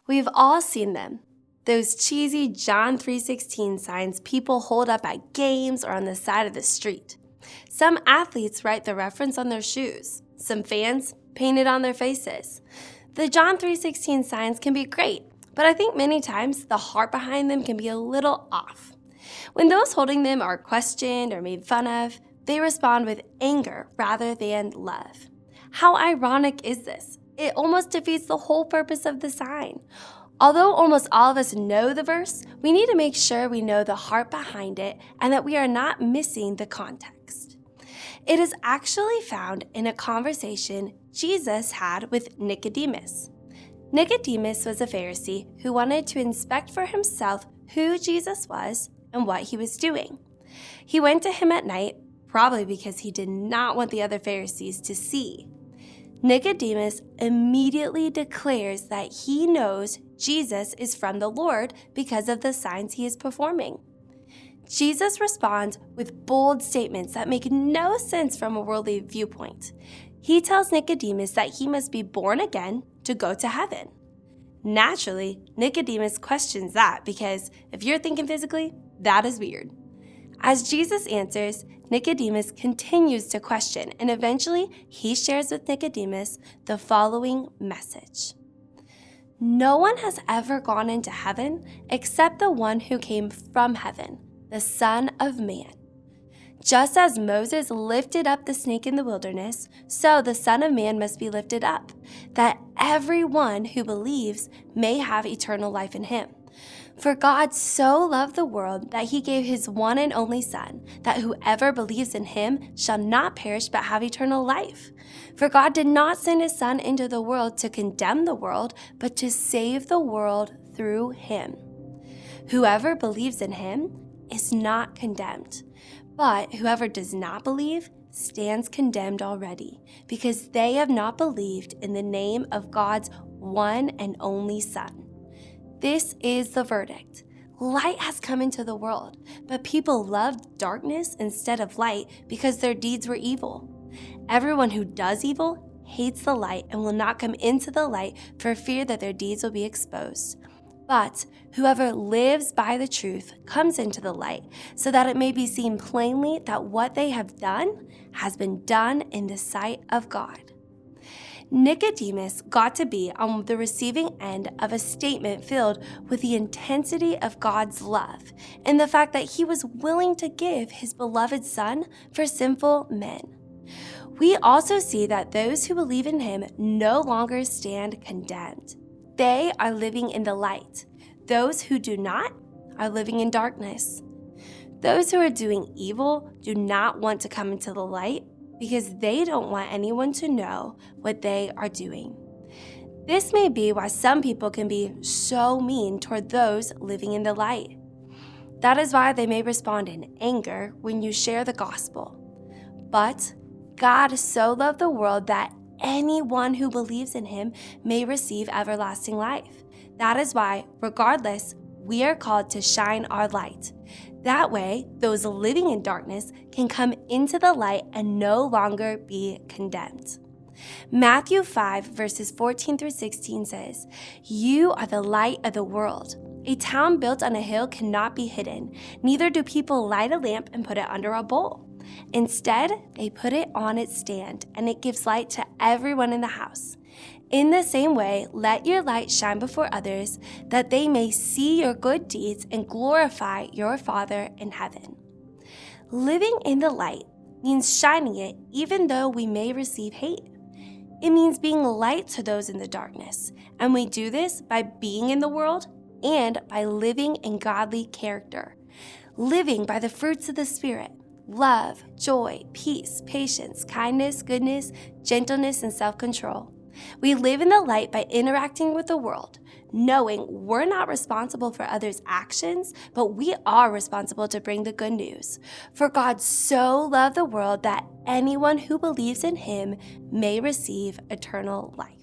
We've all seen them. Those cheesy John 3:16 signs people hold up at games or on the side of the street. Some athletes write the reference on their shoes. Some fans paint it on their faces. The John 3:16 signs can be great, but I think many times the heart behind them can be a little off. When those holding them are questioned or made fun of, they respond with anger rather than love. How ironic is this? It almost defeats the whole purpose of the sign. Although almost all of us know the verse, we need to make sure we know the heart behind it and that we are not missing the context. It is actually found in a conversation Jesus had with Nicodemus. Nicodemus was a Pharisee who wanted to inspect for himself who Jesus was and what he was doing. He went to him at night, probably because he did not want the other Pharisees to see. Nicodemus immediately declares that he knows Jesus is from the Lord because of the signs he is performing. Jesus responds with bold statements that make no sense from a worldly viewpoint. He tells Nicodemus that he must be born again to go to heaven. Naturally, Nicodemus questions that because if you're thinking physically, that is weird. As Jesus answers, Nicodemus continues to question, and eventually he shares with Nicodemus the following message. No one has ever gone into heaven except the one who came from heaven, the Son of Man. Just as Moses lifted up the snake in the wilderness, so the Son of Man must be lifted up, that everyone who believes may have eternal life in him. For God so loved the world that he gave his one and only Son, that whoever believes in him shall not perish but have eternal life. For God did not send his Son into the world to condemn the world, but to save the world through him. Whoever believes in him is not condemned, but whoever does not believe stands condemned already, because they have not believed in the name of God's one and only Son. This is the verdict. Light has come into the world, but people loved darkness instead of light because their deeds were evil. Everyone who does evil hates the light and will not come into the light for fear that their deeds will be exposed. But whoever lives by the truth comes into the light, so that it may be seen plainly that what they have done has been done in the sight of God. Nicodemus got to be on the receiving end of a statement filled with the intensity of God's love and the fact that he was willing to give his beloved Son for sinful men. We also see that those who believe in him no longer stand condemned. They are living in the light. Those who do not are living in darkness. Those who are doing evil do not want to come into the light because they don't want anyone to know what they are doing. This may be why some people can be so mean toward those living in the light. That is why they may respond in anger when you share the gospel. But God so loved the world that anyone who believes in him may receive everlasting life. That is why, regardless, we are called to shine our light. That way, those living in darkness can come into the light and no longer be condemned. Matthew 5, verses 14 through 16 says, "You are the light of the world. A town built on a hill cannot be hidden, neither do people light a lamp and put it under a bowl. Instead, they put it on its stand, and it gives light to everyone in the house. In the same way, let your light shine before others, that they may see your good deeds and glorify your Father in heaven." Living in the light means shining it even though we may receive hate. It means being light to those in the darkness, and we do this by being in the world and by living in godly character. Living by the fruits of the Spirit: love, joy, peace, patience, kindness, goodness, gentleness, and self-control. We live in the light by interacting with the world, knowing we're not responsible for others' actions, but we are responsible to bring the good news. For God so loved the world that anyone who believes in him may receive eternal life.